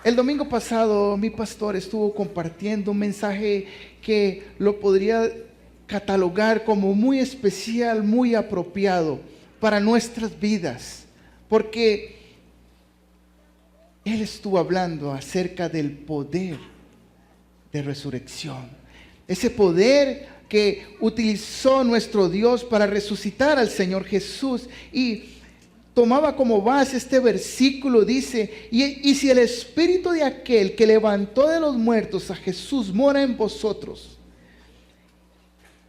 El domingo pasado mi pastor estuvo compartiendo un mensaje que lo podría catalogar como muy especial, muy apropiado para nuestras vidas, porque él estuvo hablando acerca del poder de resurrección, ese poder que utilizó nuestro Dios para resucitar al Señor Jesús. Y tomaba como base este versículo, dice, y si el espíritu de aquel que levantó de los muertos a Jesús mora en vosotros,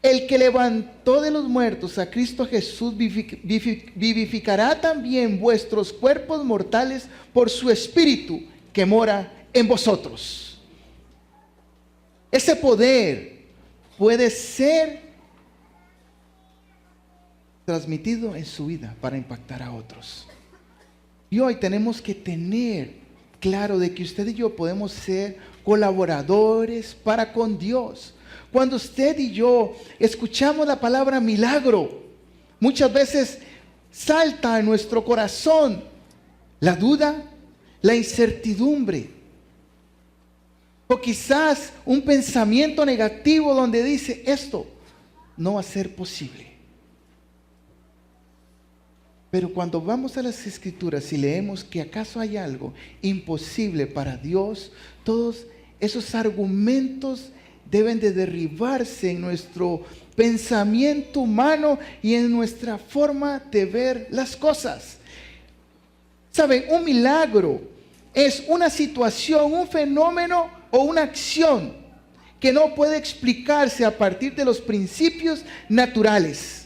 el que levantó de los muertos a Cristo Jesús vivificará también vuestros cuerpos mortales por su espíritu que mora en vosotros. Ese poder puede ser transmitido en su vida para impactar a otros. Y hoy tenemos que tener claro de que usted y yo podemos ser colaboradores para con Dios. Cuando usted y yo escuchamos la palabra milagro, muchas veces salta en nuestro corazón la duda, la incertidumbre, o quizás un pensamiento negativo donde dice, esto no va a ser posible. Pero cuando vamos a las Escrituras y leemos que acaso hay algo imposible para Dios, todos esos argumentos deben de derribarse en nuestro pensamiento humano y en nuestra forma de ver las cosas. ¿Saben? Un milagro es una situación, un fenómeno o una acción que no puede explicarse a partir de los principios naturales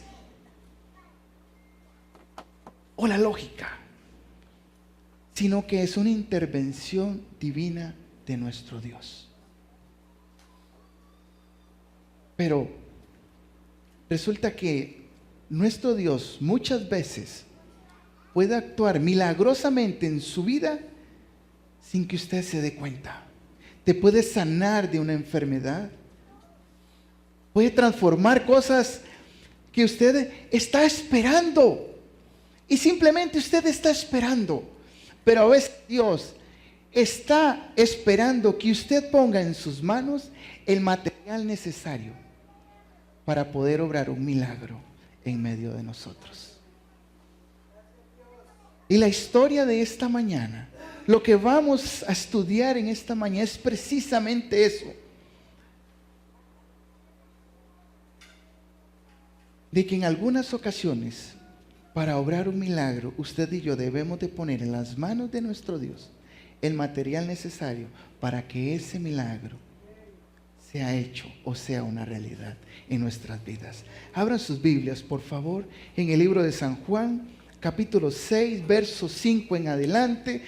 o la lógica, sino que es una intervención divina de nuestro Dios. Pero resulta que nuestro Dios muchas veces puede actuar milagrosamente en su vida sin que usted se dé cuenta. Te puede sanar de una enfermedad, puede transformar cosas que usted está esperando. Y simplemente usted está esperando, pero a veces Dios está esperando que usted ponga en sus manos el material necesario para poder obrar un milagro en medio de nosotros. Y la historia de esta mañana, lo que vamos a estudiar en esta mañana es precisamente eso. De que en algunas ocasiones, para obrar un milagro, usted y yo debemos de poner en las manos de nuestro Dios el material necesario para que ese milagro sea hecho o sea una realidad en nuestras vidas. Abran sus Biblias, por favor, en el libro de San Juan, capítulo 6, verso 5 en adelante.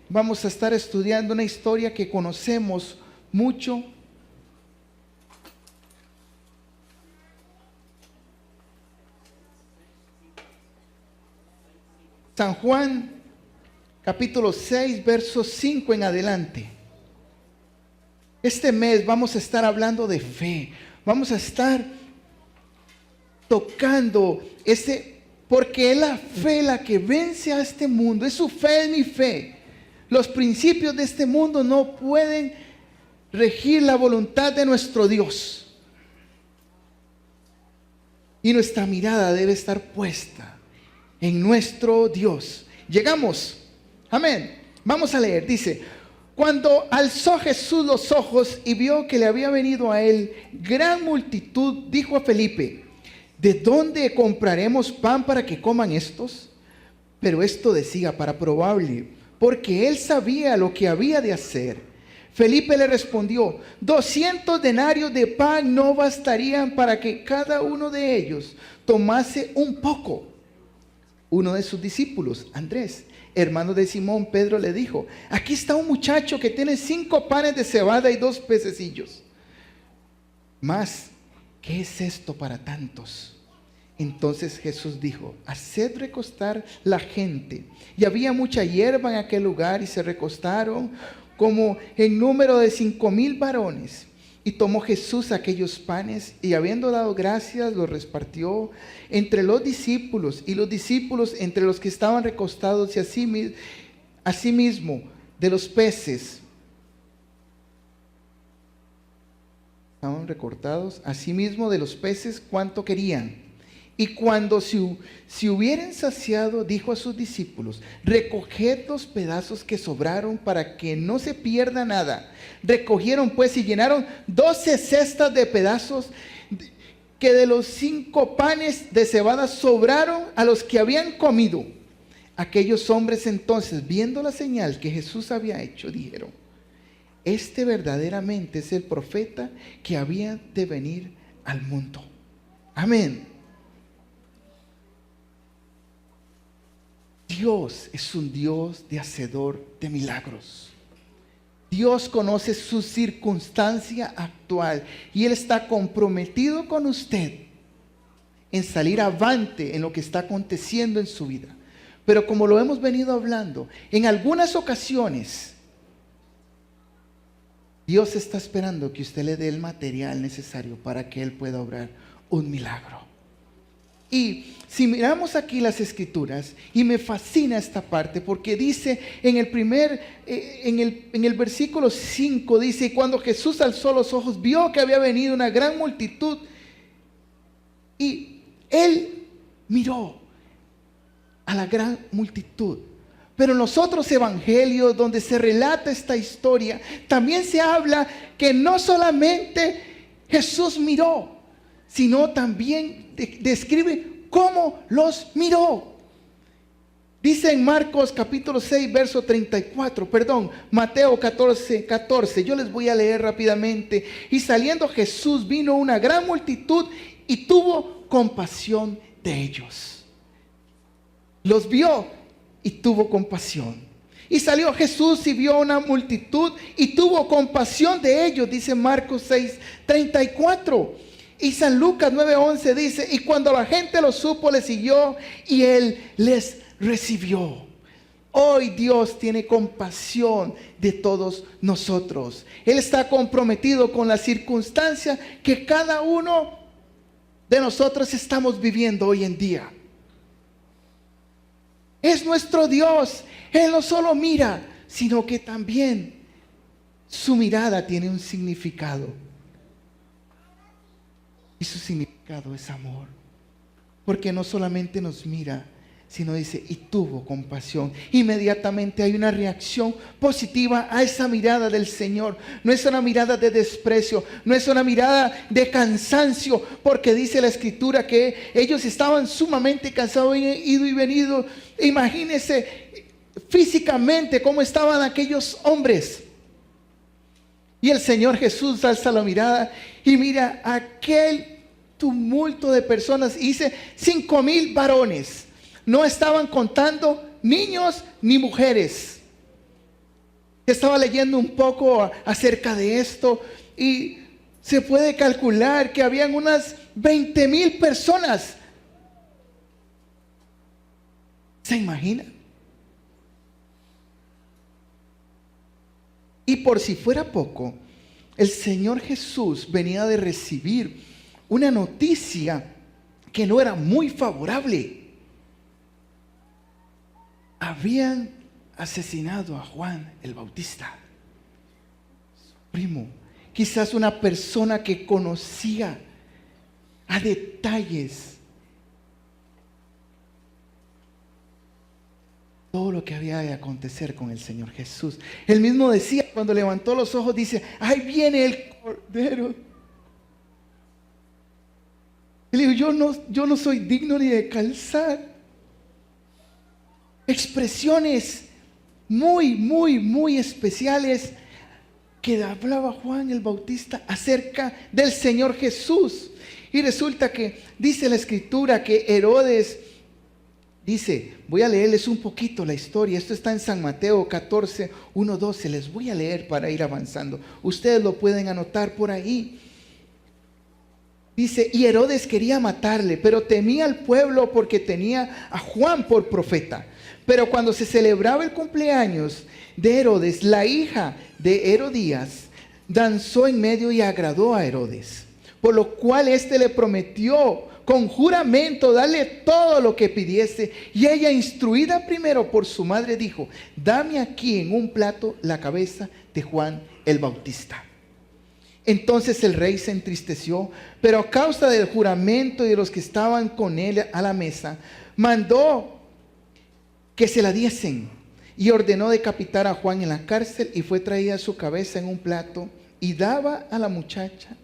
Vamos a estar estudiando una historia que conocemos mucho. San Juan, capítulo 6, verso 5 en adelante. Este mes vamos a estar hablando de fe. Vamos a estar tocando porque es la fe la que vence a este mundo. Es su fe, es mi fe. Los principios de este mundo no pueden regir la voluntad de nuestro Dios. Y nuestra mirada debe estar puesta en nuestro Dios. Llegamos. Amén. Vamos a leer. Dice: cuando alzó Jesús los ojos y vio que le había venido a él gran multitud, dijo a Felipe: ¿de dónde compraremos pan para que coman estos? Pero esto decía para probarle, porque él sabía lo que había de hacer. Felipe le respondió: 200 denarios de pan no bastarían para que cada uno de ellos tomase un poco. Uno de sus discípulos, Andrés, hermano de Simón Pedro, le dijo: aquí está un muchacho que tiene 5 panes de cebada y 2 pececillos. Mas, ¿qué es esto para tantos? Entonces Jesús dijo: haced recostar la gente. Y había mucha hierba en aquel lugar, y se recostaron como en número de 5,000 varones. Y tomó Jesús aquellos panes, y habiendo dado gracias, los repartió entre los discípulos, y los discípulos entre los que estaban recostados, y asimismo de los peces. recortados, asimismo de los peces cuanto querían. Y cuando se hubieran saciado, dijo a sus discípulos: recoged los pedazos que sobraron para que no se pierda nada. Recogieron pues y llenaron 12 cestas de pedazos que de los 5 panes de cebada sobraron a los que habían comido. Aquellos hombres entonces, viendo la señal que Jesús había hecho, dijeron: este verdaderamente es el profeta que había de venir al mundo. Amén. Dios es un Dios de hacedor de milagros. Dios conoce su circunstancia actual y Él está comprometido con usted en salir avante en lo que está aconteciendo en su vida. Pero como lo hemos venido hablando, en algunas ocasiones Dios está esperando que usted le dé el material necesario para que Él pueda obrar un milagro. Y si miramos aquí las escrituras, y me fascina esta parte porque dice en el versículo 5, dice: y cuando Jesús alzó los ojos, vio que había venido una gran multitud y Él miró a la gran multitud. Pero en los otros evangelios donde se relata esta historia, también se habla que no solamente Jesús miró, sino también describe cómo los miró. Dice en Marcos capítulo 6, verso 34, Mateo 14. Yo les voy a leer rápidamente. Y saliendo Jesús, vino una gran multitud y tuvo compasión de ellos. Los vio y tuvo compasión. Y salió Jesús y vio una multitud y tuvo compasión de ellos, dice Marcos 6, 34. Y San Lucas 9:11 dice: y cuando la gente lo supo, le siguió y Él les recibió. Hoy Dios tiene compasión de todos nosotros. Él está comprometido con la circunstancia que cada uno de nosotros estamos viviendo hoy en día. Es nuestro Dios. Él no solo mira, sino que también su mirada tiene un significado. Y su significado es amor. Porque no solamente nos mira, sino dice: y tuvo compasión. Inmediatamente hay una reacción positiva a esa mirada del Señor. No es una mirada de desprecio, no es una mirada de cansancio, porque dice la Escritura que ellos estaban sumamente cansados, ido y venido. Imagínense físicamente cómo estaban aquellos hombres. Y el Señor Jesús alza la mirada y mira aquel tumulto de personas. Y dice: 5,000 varones. No estaban contando niños ni mujeres. Estaba leyendo un poco acerca de esto y se puede calcular que habían unas 20,000 personas. ¿Se imagina? Y por si fuera poco, el Señor Jesús venía de recibir una noticia que no era muy favorable. Habían asesinado a Juan el Bautista, su primo, quizás una persona que conocía a detalles todo lo que había de acontecer con el Señor Jesús. Él mismo decía, cuando levantó los ojos, dice: ahí viene el Cordero. Él dijo: yo no soy digno ni de calzar. Expresiones muy especiales que hablaba Juan el Bautista acerca del Señor Jesús. Y resulta que dice la Escritura que Herodes dice, voy a leerles un poquito la historia. Esto está en San Mateo 14, 1, 12. Les voy a leer para ir avanzando. Ustedes lo pueden anotar por ahí. Dice: y Herodes quería matarle, pero temía al pueblo porque tenía a Juan por profeta. Pero cuando se celebraba el cumpleaños de Herodes, la hija de Herodías danzó en medio y agradó a Herodes. Por lo cual éste le prometió con juramento darle todo lo que pidiese. Y ella, instruida primero por su madre, dijo: dame aquí en un plato la cabeza de Juan el Bautista. Entonces el rey se entristeció, pero a causa del juramento y de los que estaban con él a la mesa, mandó que se la diesen y ordenó decapitar a Juan en la cárcel, y fue traída su cabeza en un plato y daba a la muchacha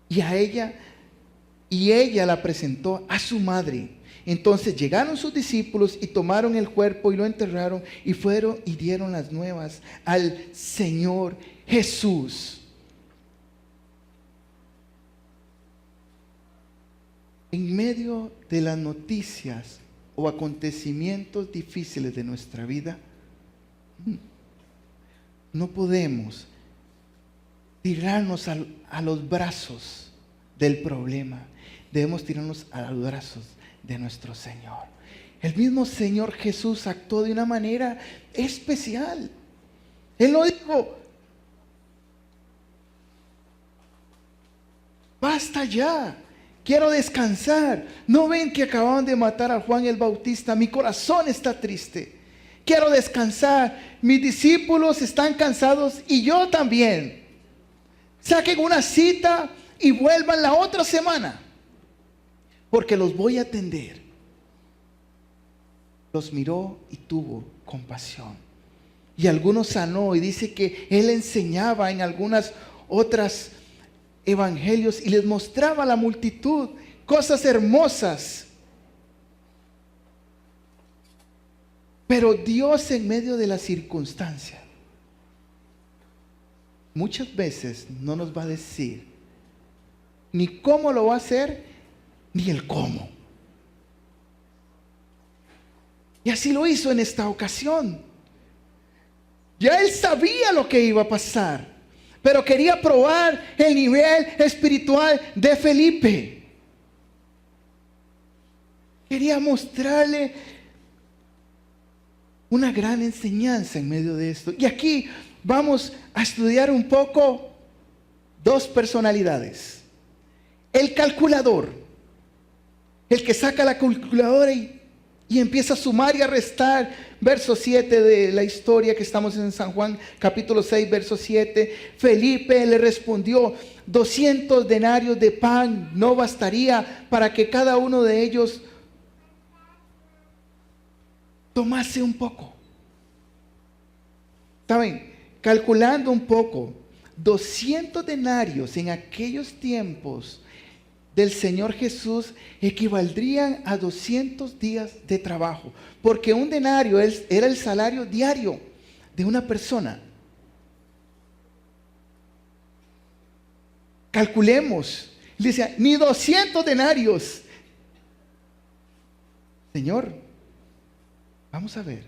y ella la presentó a su madre. Entonces llegaron sus discípulos y tomaron el cuerpo y lo enterraron, y fueron y dieron las nuevas al Señor Jesús. En medio de las noticias o acontecimientos difíciles de nuestra vida, no podemos tirarnos a los brazos del problema. Debemos tirarnos a los brazos de nuestro Señor. El mismo Señor Jesús actuó de una manera especial. Él no dijo: basta ya, quiero descansar. ¿No ven que acababan de matar a Juan el Bautista? Mi corazón está triste, quiero descansar. Mis discípulos están cansados y yo también. Saquen una cita y vuelvan la otra semana, porque los voy a atender. Los miró y tuvo compasión. Y algunos sanó, y dice que él enseñaba en algunas otras evangelios y les mostraba a la multitud cosas hermosas. Pero Dios, en medio de la circunstancia, muchas veces no nos va a decir ni cómo lo va a hacer, ni el cómo. Y así lo hizo en esta ocasión. Ya él sabía lo que iba a pasar, pero quería probar el nivel espiritual de Felipe. Quería mostrarle una gran enseñanza en medio de esto. Y aquí vamos a estudiar un poco dos personalidades. El calculador, el que saca la calculadora y empieza a sumar y a restar. Verso 7 de la historia que estamos en San Juan, capítulo 6, verso 7. Felipe le respondió: 200 denarios de pan no bastaría para que cada uno de ellos tomase un poco. ¿Saben? Calculando un poco, 200 denarios en aquellos tiempos del Señor Jesús equivaldrían a 200 días de trabajo, porque un denario era el salario diario de una persona. Calculemos. Le decía: ni 200 denarios. Señor, vamos a ver.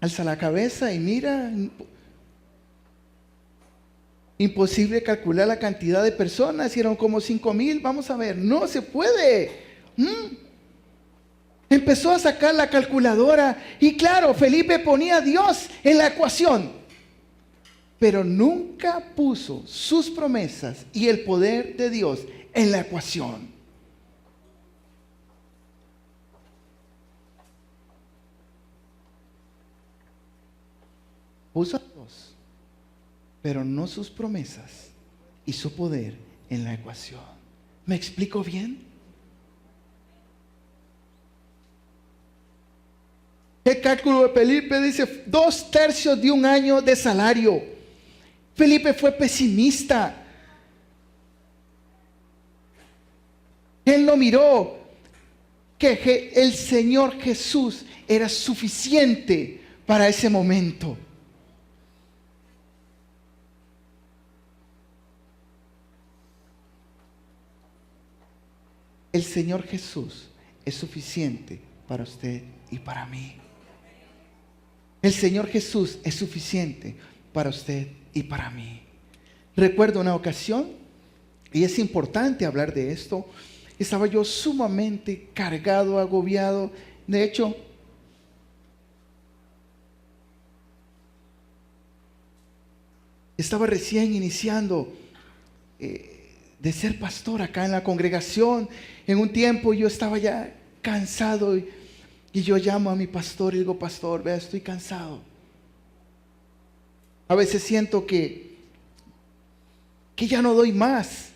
Alza la cabeza y mira. Imposible calcular la cantidad de personas, eran como 5,000. Vamos a ver, no se puede. Empezó a sacar la calculadora y claro, Felipe ponía a Dios en la ecuación, pero nunca puso sus promesas y el poder de Dios en la ecuación. Puso a Dios, pero no sus promesas y su poder en la ecuación. ¿Me explico bien? El cálculo de Felipe dice 2/3 de un año de salario. Felipe fue pesimista. Él no miró que el Señor Jesús era suficiente para ese momento. El Señor Jesús es suficiente para usted y para mí. El Señor Jesús es suficiente para usted y para mí. Recuerdo una ocasión, y es importante hablar de esto, estaba yo sumamente cargado, agobiado. De hecho, estaba recién iniciando de ser pastor acá en la congregación. En un tiempo yo estaba ya cansado y yo llamo a mi pastor y digo: pastor, vea, estoy cansado. A veces siento que ya no doy más,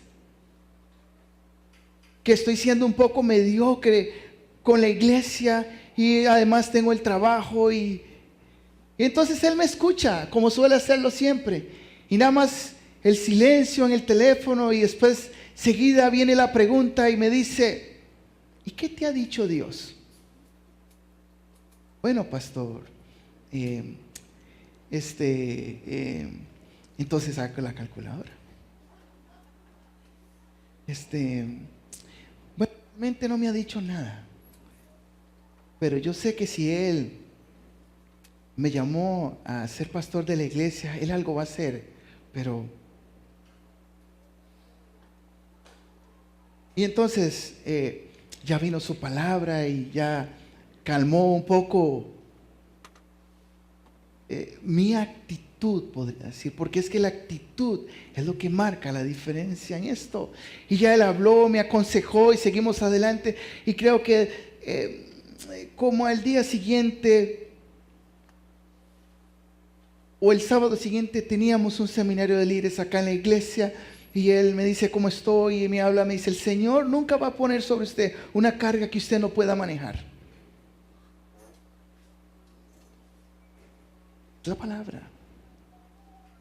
que estoy siendo un poco mediocre con la iglesia y además tengo el trabajo y entonces Él me escucha como suele hacerlo siempre y nada más el silencio en el teléfono y después seguida viene la pregunta y me dice: ¿y qué te ha dicho Dios? Bueno, pastor, entonces saco la calculadora. Bueno, realmente no me ha dicho nada, pero yo sé que si Él me llamó a ser pastor de la iglesia, Él algo va a hacer, pero... Y entonces ya vino su palabra y ya calmó un poco mi actitud, podría decir, porque es que la actitud es lo que marca la diferencia en esto. Y ya Él habló, me aconsejó y seguimos adelante. Y creo que como al día siguiente o el sábado siguiente teníamos un seminario de líderes acá en la iglesia. Y él me dice cómo estoy y me habla, me dice: el Señor nunca va a poner sobre usted una carga que usted no pueda manejar. La palabra.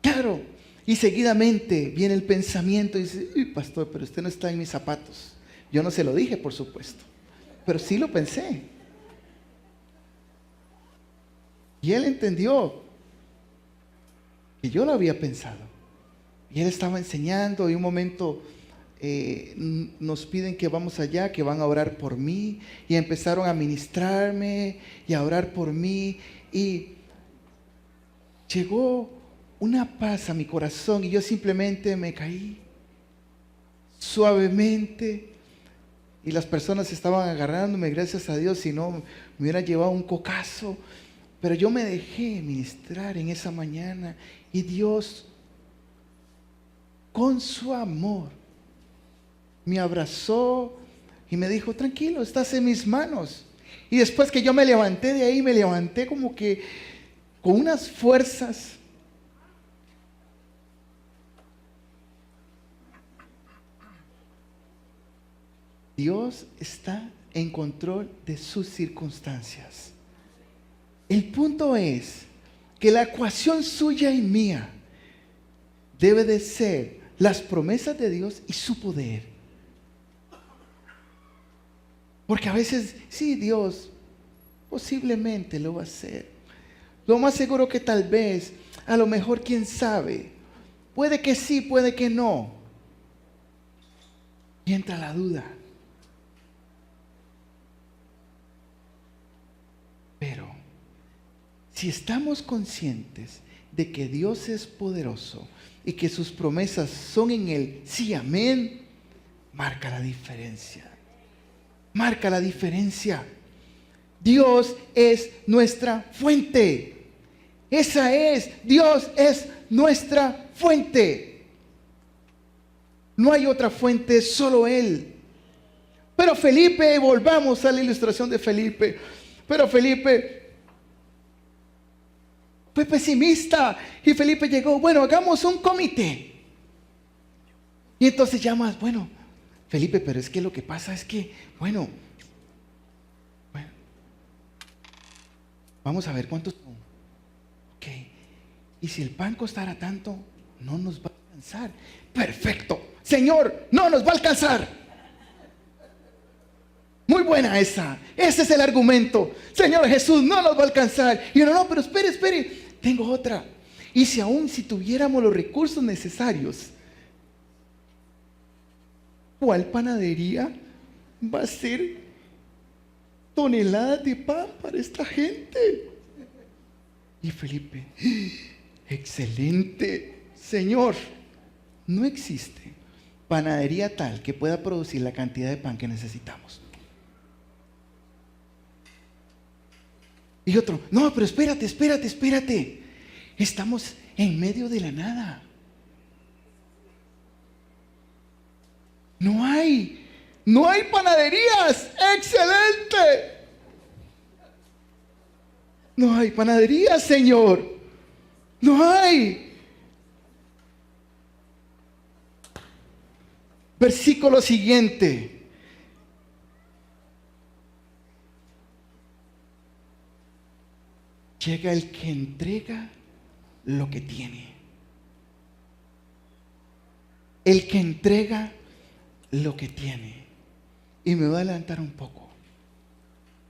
Claro. Y seguidamente viene el pensamiento y dice: uy, pastor, pero usted no está en mis zapatos. Yo no se lo dije, por supuesto, pero sí lo pensé. Y él entendió que yo lo había pensado. Y él estaba enseñando y un momento nos piden que vamos allá, que van a orar por mí. Y empezaron a ministrarme y a orar por mí. Y llegó una paz a mi corazón y yo simplemente me caí suavemente. Y las personas estaban agarrándome, gracias a Dios, si no me hubieran llevado un cocazo. Pero yo me dejé ministrar en esa mañana y Dios, con su amor, me abrazó y me dijo: tranquilo, estás en mis manos. Y después que yo me levanté de ahí, me levanté como que con unas fuerzas. Dios está en control de sus circunstancias. El punto es que la ecuación suya y mía debe de ser las promesas de Dios y su poder. Porque a veces, sí, Dios posiblemente lo va a hacer. Lo más seguro que tal vez, a lo mejor, quién sabe. Puede que sí, puede que no. Y entra la duda. Pero, si estamos conscientes de que Dios es poderoso y que sus promesas son en Él, sí, amén, marca la diferencia. Marca la diferencia. Dios es nuestra fuente. Esa es, Dios es nuestra fuente. No hay otra fuente, solo Él. Pero Felipe, volvamos a la ilustración de Felipe. Pero Felipe fue pesimista y Felipe llegó: bueno, hagamos un comité. Y entonces llamas: bueno, Felipe, pero es que lo que pasa es que, bueno, vamos a ver cuántos son. Ok, y si el pan costara tanto, no nos va a alcanzar. Perfecto, Señor, no nos va a alcanzar. Muy buena esa. Ese es el argumento. Señor Jesús, no nos va a alcanzar. Y uno: no, pero espere, tengo otra. Y si tuviéramos los recursos necesarios, ¿cuál panadería va a ser toneladas de pan para esta gente? Y Felipe: excelente, Señor. No existe panadería tal que pueda producir la cantidad de pan que necesitamos. Y otro: no, pero espérate. Estamos en medio de la nada. No hay panaderías. Excelente. No hay panaderías, Señor. No hay. Versículo siguiente. Llega el que entrega lo que tiene. El que entrega lo que tiene. Y me voy a adelantar un poco.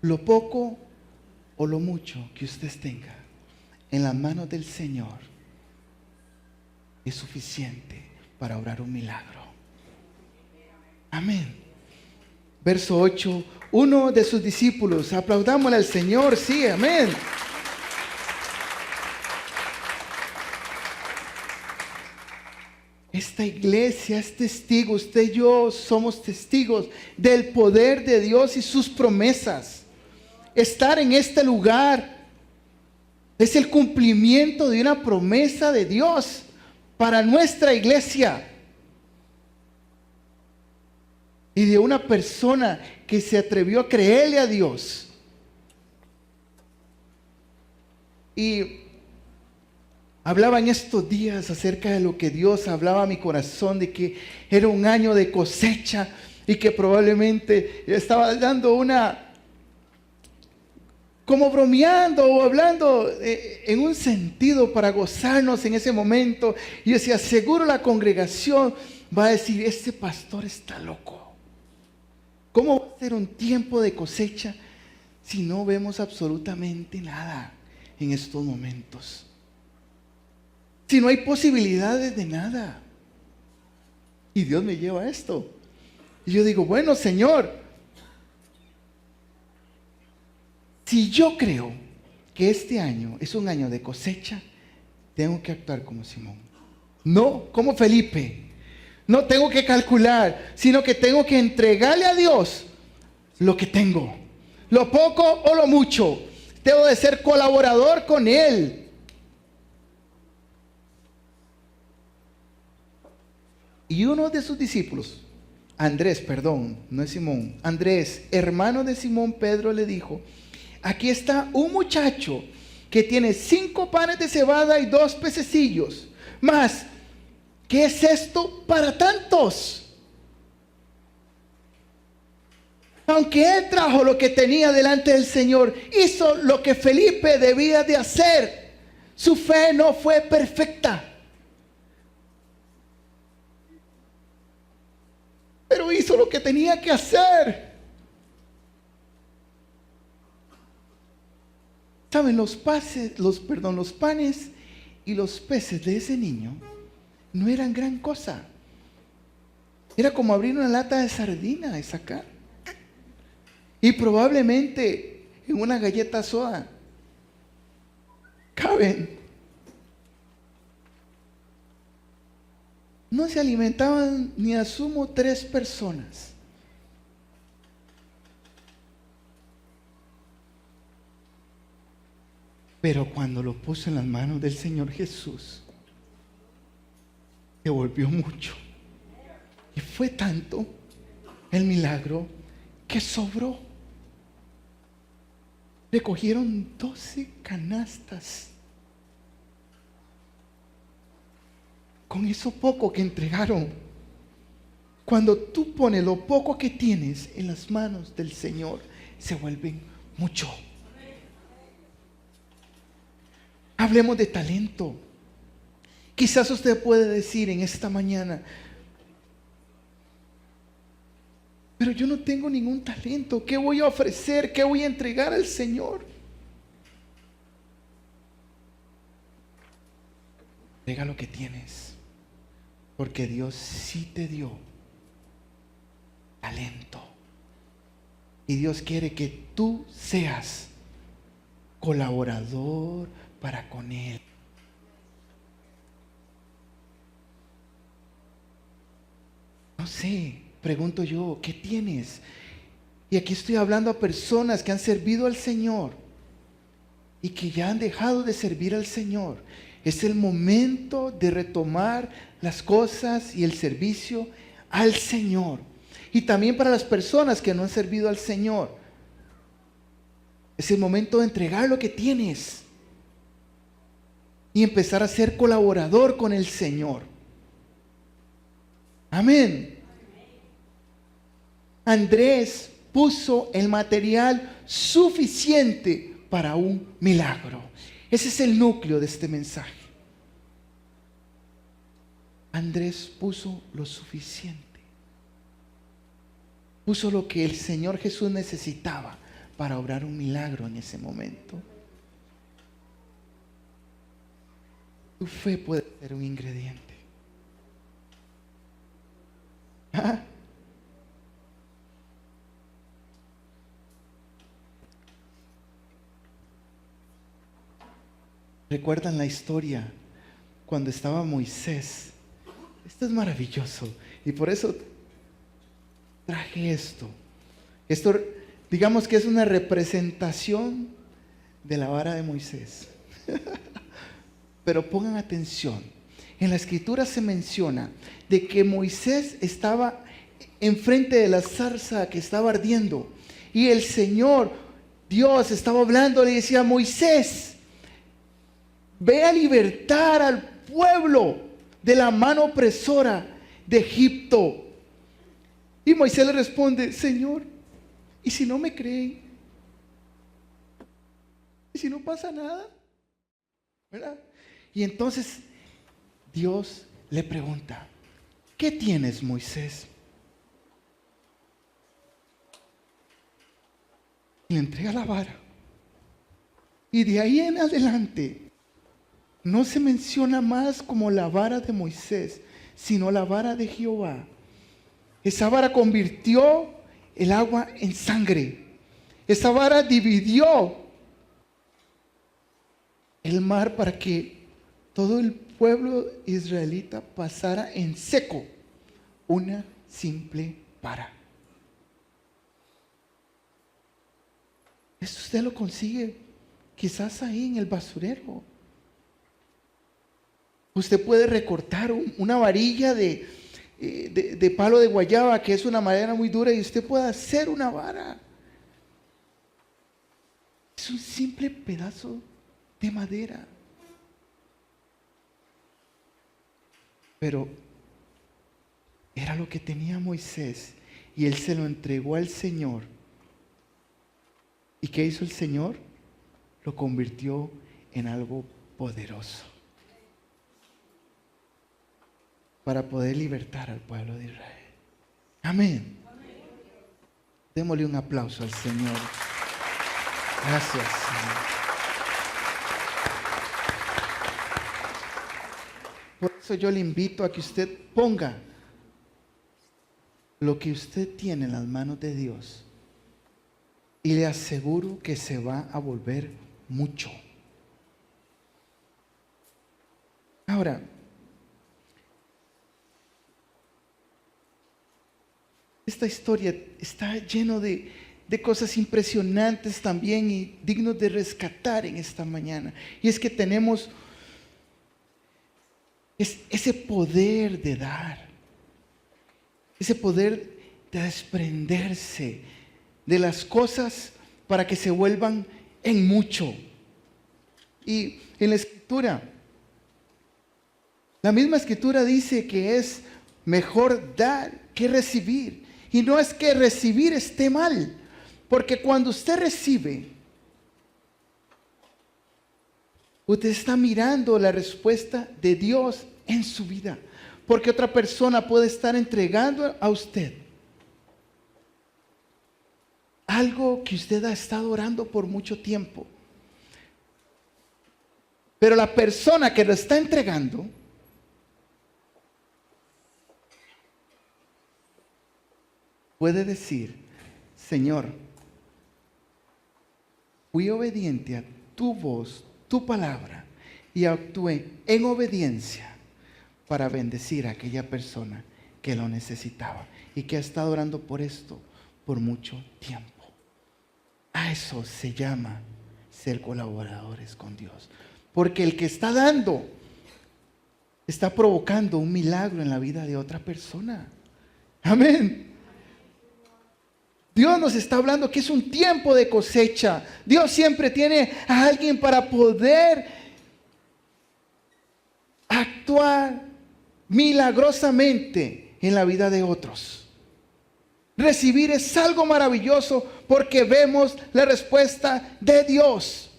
Lo poco o lo mucho que usted tenga en las manos del Señor es suficiente para obrar un milagro. Amén. Verso 8. Uno de sus discípulos, aplaudámosle al Señor, sí, amén. Esta iglesia es testigo, usted y yo somos testigos del poder de Dios y sus promesas. Estar en este lugar es el cumplimiento de una promesa de Dios para nuestra iglesia. Y de una persona que se atrevió a creerle a Dios. Y hablaba en estos días acerca de lo que Dios hablaba a mi corazón, de que era un año de cosecha y que probablemente estaba dando como bromeando o hablando en un sentido para gozarnos en ese momento. Y yo decía, seguro la congregación va a decir, este pastor está loco. ¿Cómo va a ser un tiempo de cosecha si no vemos absolutamente nada en estos momentos? Si no hay posibilidades de nada. Y Dios me lleva a esto. Y yo digo, bueno, Señor, si yo creo que este año es un año de cosecha, tengo que actuar como Simón. No como Felipe. No tengo que calcular, sino que tengo que entregarle a Dios lo que tengo. Lo poco o lo mucho. Debo de ser colaborador con Él. Y uno de sus discípulos, Andrés, no es Simón, Andrés, hermano de Simón Pedro, le dijo, aquí está un muchacho que tiene 5 panes de cebada y 2 pececillos. Mas, ¿qué es esto para tantos? Aunque él trajo lo que tenía delante del Señor, hizo lo que Felipe debía de hacer. Su fe no fue perfecta, pero hizo lo que tenía que hacer. ¿Saben? Los panes y los peces de ese niño no eran gran cosa. Era como abrir una lata de sardina y sacar. Y probablemente en una galleta soda caben. No se alimentaban ni a sumo 3 personas. Pero cuando lo puso en las manos del Señor Jesús, se volvió mucho. Y fue tanto el milagro que sobró. Recogieron 12 canastas. Con eso poco que entregaron. Cuando tú pones lo poco que tienes en las manos del Señor, se vuelven mucho. Hablemos de talento. Quizás usted puede decir en esta mañana, pero yo no tengo ningún talento. ¿Qué voy a ofrecer? ¿Qué voy a entregar al Señor? Entrega lo que tienes, porque Dios sí te dio talento. Y Dios quiere que tú seas colaborador para con Él. No sé, pregunto yo, ¿qué tienes? Y aquí estoy hablando a personas que han servido al Señor y que ya han dejado de servir al Señor. Es el momento de retomar las cosas y el servicio al Señor. Y también para las personas que no han servido al Señor, es el momento de entregar lo que tienes. y empezar a ser colaborador con el Señor. Amén. Andrés puso el material suficiente para un milagro. Ese es el núcleo de este mensaje. Andrés puso lo suficiente. Puso lo que el Señor Jesús necesitaba para obrar un milagro en ese momento. Tu fe puede ser un ingrediente. ¿Ah? ¿Recuerdan la historia cuando estaba Moisés? Esto es maravilloso y por eso traje esto. Esto, digamos que es una representación de la vara de Moisés. Pero pongan atención. En la escritura se menciona de que Moisés estaba enfrente de la zarza que estaba ardiendo y el Señor, Dios, estaba hablando, le decía: Moisés, ve a libertar al pueblo de la mano opresora de Egipto. Y Moisés le responde: Señor, ¿y si no me creen? ¿Y si no pasa nada? ¿Verdad? Y entonces Dios le pregunta: ¿qué tienes, Moisés? Y le entrega la vara. Y de ahí en adelante no se menciona más como la vara de Moisés, sino la vara de Jehová. Esa vara convirtió el agua en sangre. Esa vara dividió el mar para que todo el pueblo israelita pasara en seco. Una simple vara. Eso usted lo consigue quizás ahí en el basurero. Usted puede recortar una varilla de palo de guayaba, que es una madera muy dura, y usted puede hacer una vara. Es un simple pedazo de madera. Pero era lo que tenía Moisés y él se lo entregó al Señor. ¿Y qué hizo el Señor? Lo convirtió en algo poderoso para poder libertar al pueblo de Israel. Amén. Démosle un aplauso al Señor. Gracias, Señor. Por eso yo le invito a que usted ponga lo que usted tiene en las manos de Dios y le aseguro que se va a volver mucho. Ahora, esta historia está lleno de cosas impresionantes también y dignos de rescatar en esta mañana. Y es que tenemos ese poder de dar, ese poder de desprenderse de las cosas para que se vuelvan en mucho. Y en la escritura, la misma escritura dice que es mejor dar que recibir. Y no es que recibir esté mal, porque cuando usted recibe, usted está mirando la respuesta de Dios en su vida. Porque otra persona puede estar entregando a usted algo que usted ha estado orando por mucho tiempo. Pero la persona que lo está entregando puede decir: Señor, fui obediente a tu voz, tu palabra, y actué en obediencia para bendecir a aquella persona que lo necesitaba y que ha estado orando por esto por mucho tiempo. A eso se llama ser colaboradores con Dios. Porque el que está dando está provocando un milagro en la vida de otra persona. Amén. Dios nos está hablando que es un tiempo de cosecha. Dios siempre tiene a alguien para poder actuar milagrosamente en la vida de otros. Recibir es algo maravilloso porque vemos la respuesta de Dios.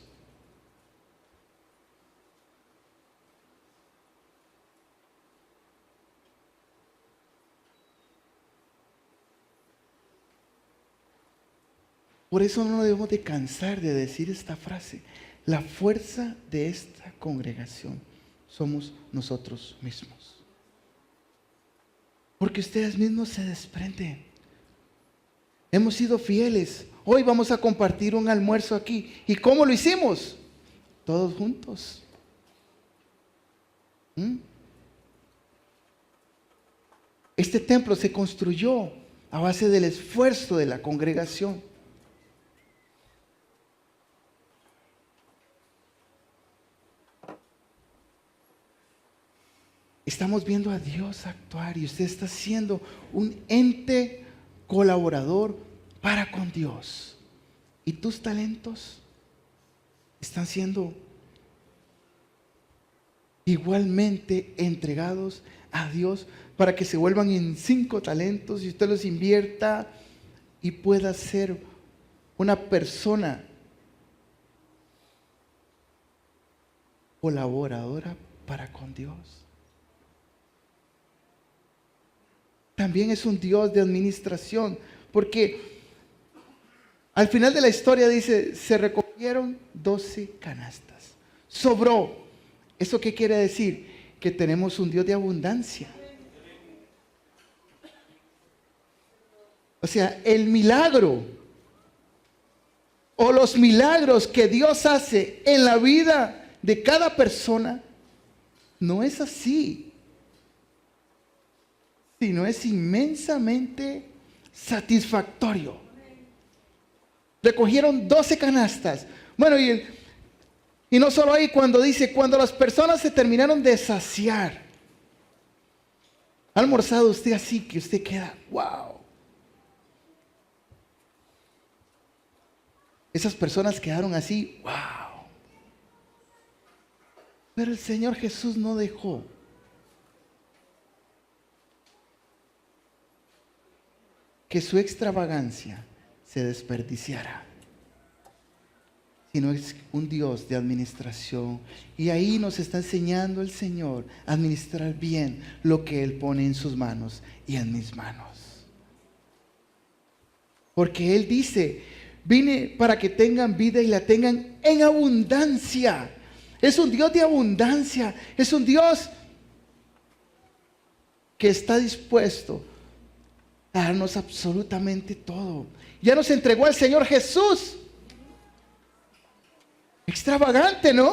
Por eso no debemos de cansar de decir esta frase. La fuerza de esta congregación somos nosotros mismos. Porque ustedes mismos se desprenden. Hemos sido fieles. Hoy vamos a compartir un almuerzo aquí. ¿Y cómo lo hicimos? Todos juntos. Este templo se construyó a base del esfuerzo de la congregación. Estamos viendo a Dios actuar y usted está siendo un ente colaborador para con Dios. ¿Y tus talentos están siendo igualmente entregados a Dios para que se vuelvan en 5 talentos y usted los invierta y pueda ser una persona colaboradora para con Dios? También es un Dios de administración, porque al final de la historia dice, se recogieron 12 canastas. Sobró. ¿Eso qué quiere decir? Que tenemos un Dios de abundancia. O sea, el milagro o los milagros que Dios hace en la vida de cada persona no es así, sino es inmensamente satisfactorio. Recogieron 12 canastas. Bueno, y no solo ahí, cuando dice, cuando las personas se terminaron de saciar. ¿Ha almorzado usted así que usted queda, wow? Esas personas quedaron así, wow. Pero el Señor Jesús no dejó que su extravagancia se desperdiciara, sino es un Dios de administración. Y ahí nos está enseñando el Señor a administrar bien lo que Él pone en sus manos y en mis manos. Porque Él dice, vine para que tengan vida y la tengan en abundancia. Es un Dios de abundancia, es un Dios que está dispuesto a darnos absolutamente todo. Ya nos entregó al Señor Jesús. Extravagante, ¿no?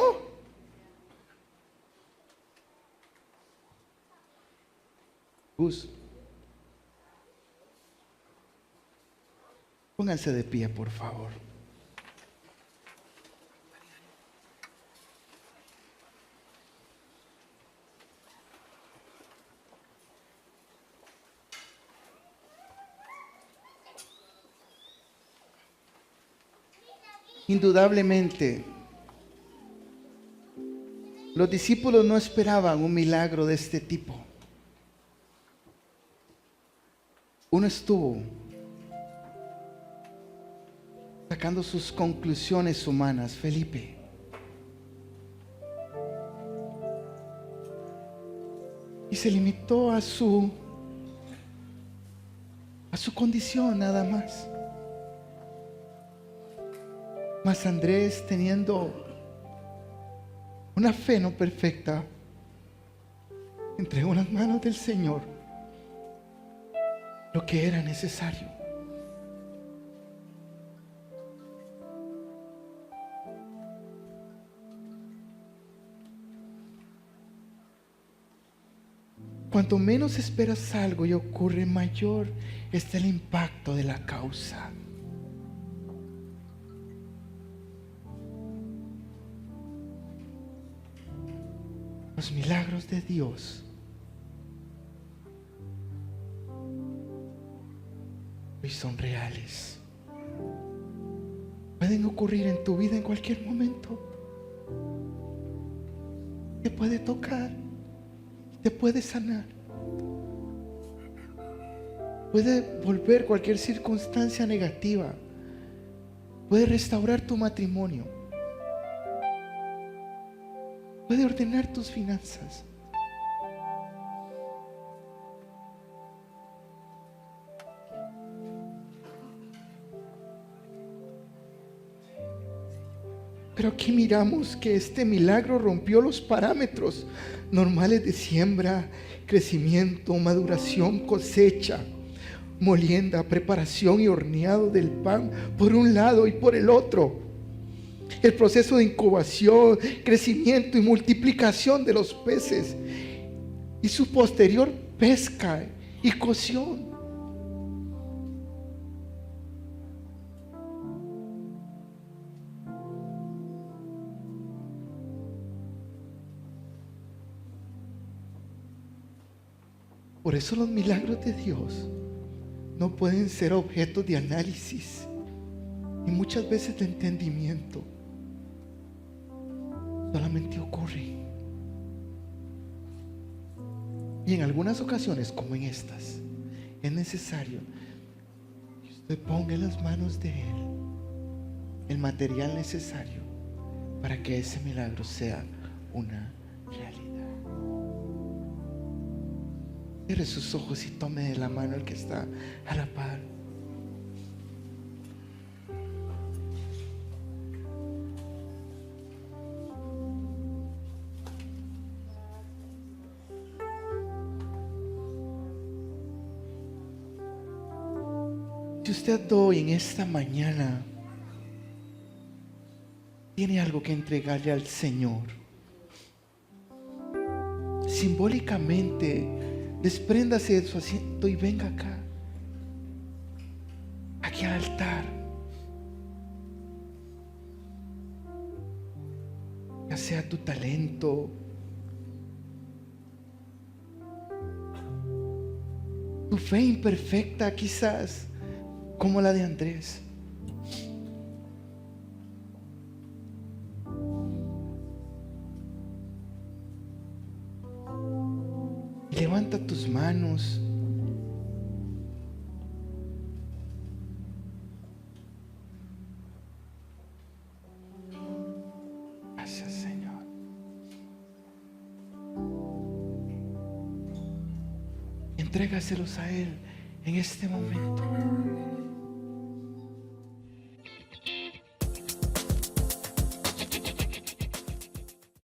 Gus, pónganse de pie, por favor. Indudablemente, los discípulos no esperaban un milagro de este tipo. Uno estuvo sacando sus conclusiones humanas, Felipe. Y se limitó a su condición nada más. Mas Andrés, teniendo una fe no perfecta, entregó en las manos del Señor lo que era necesario. Cuanto menos esperas algo y ocurre, mayor está el impacto de la causa. Los milagros de Dios hoy son reales. Pueden ocurrir en tu vida en cualquier momento. Te puede tocar. te puede sanar. Puede volver cualquier circunstancia negativa. Puede restaurar tu matrimonio. Puede ordenar tus finanzas. Pero aquí miramos que este milagro rompió los parámetros normales de siembra, crecimiento, maduración, cosecha, molienda, preparación y horneado del pan por un lado y por el otro. El proceso de incubación, crecimiento y multiplicación de los peces y su posterior pesca y cocción. Por eso los milagros de Dios no pueden ser objetos de análisis y muchas veces de entendimiento. Solamente ocurren. Y en algunas ocasiones, como en estas, es necesario que usted ponga en las manos de Él el material necesario para que ese milagro sea una realidad. Cierre sus ojos y tome de la mano el que está a la par. Si usted hoy en esta mañana tiene algo que entregarle al Señor, simbólicamente despréndase de su asiento y venga acá, aquí al altar. Ya sea tu talento, tu fe imperfecta quizás, como la de Andrés. Levanta tus manos. Gracias, Señor. Entrégaselos a Él en este momento.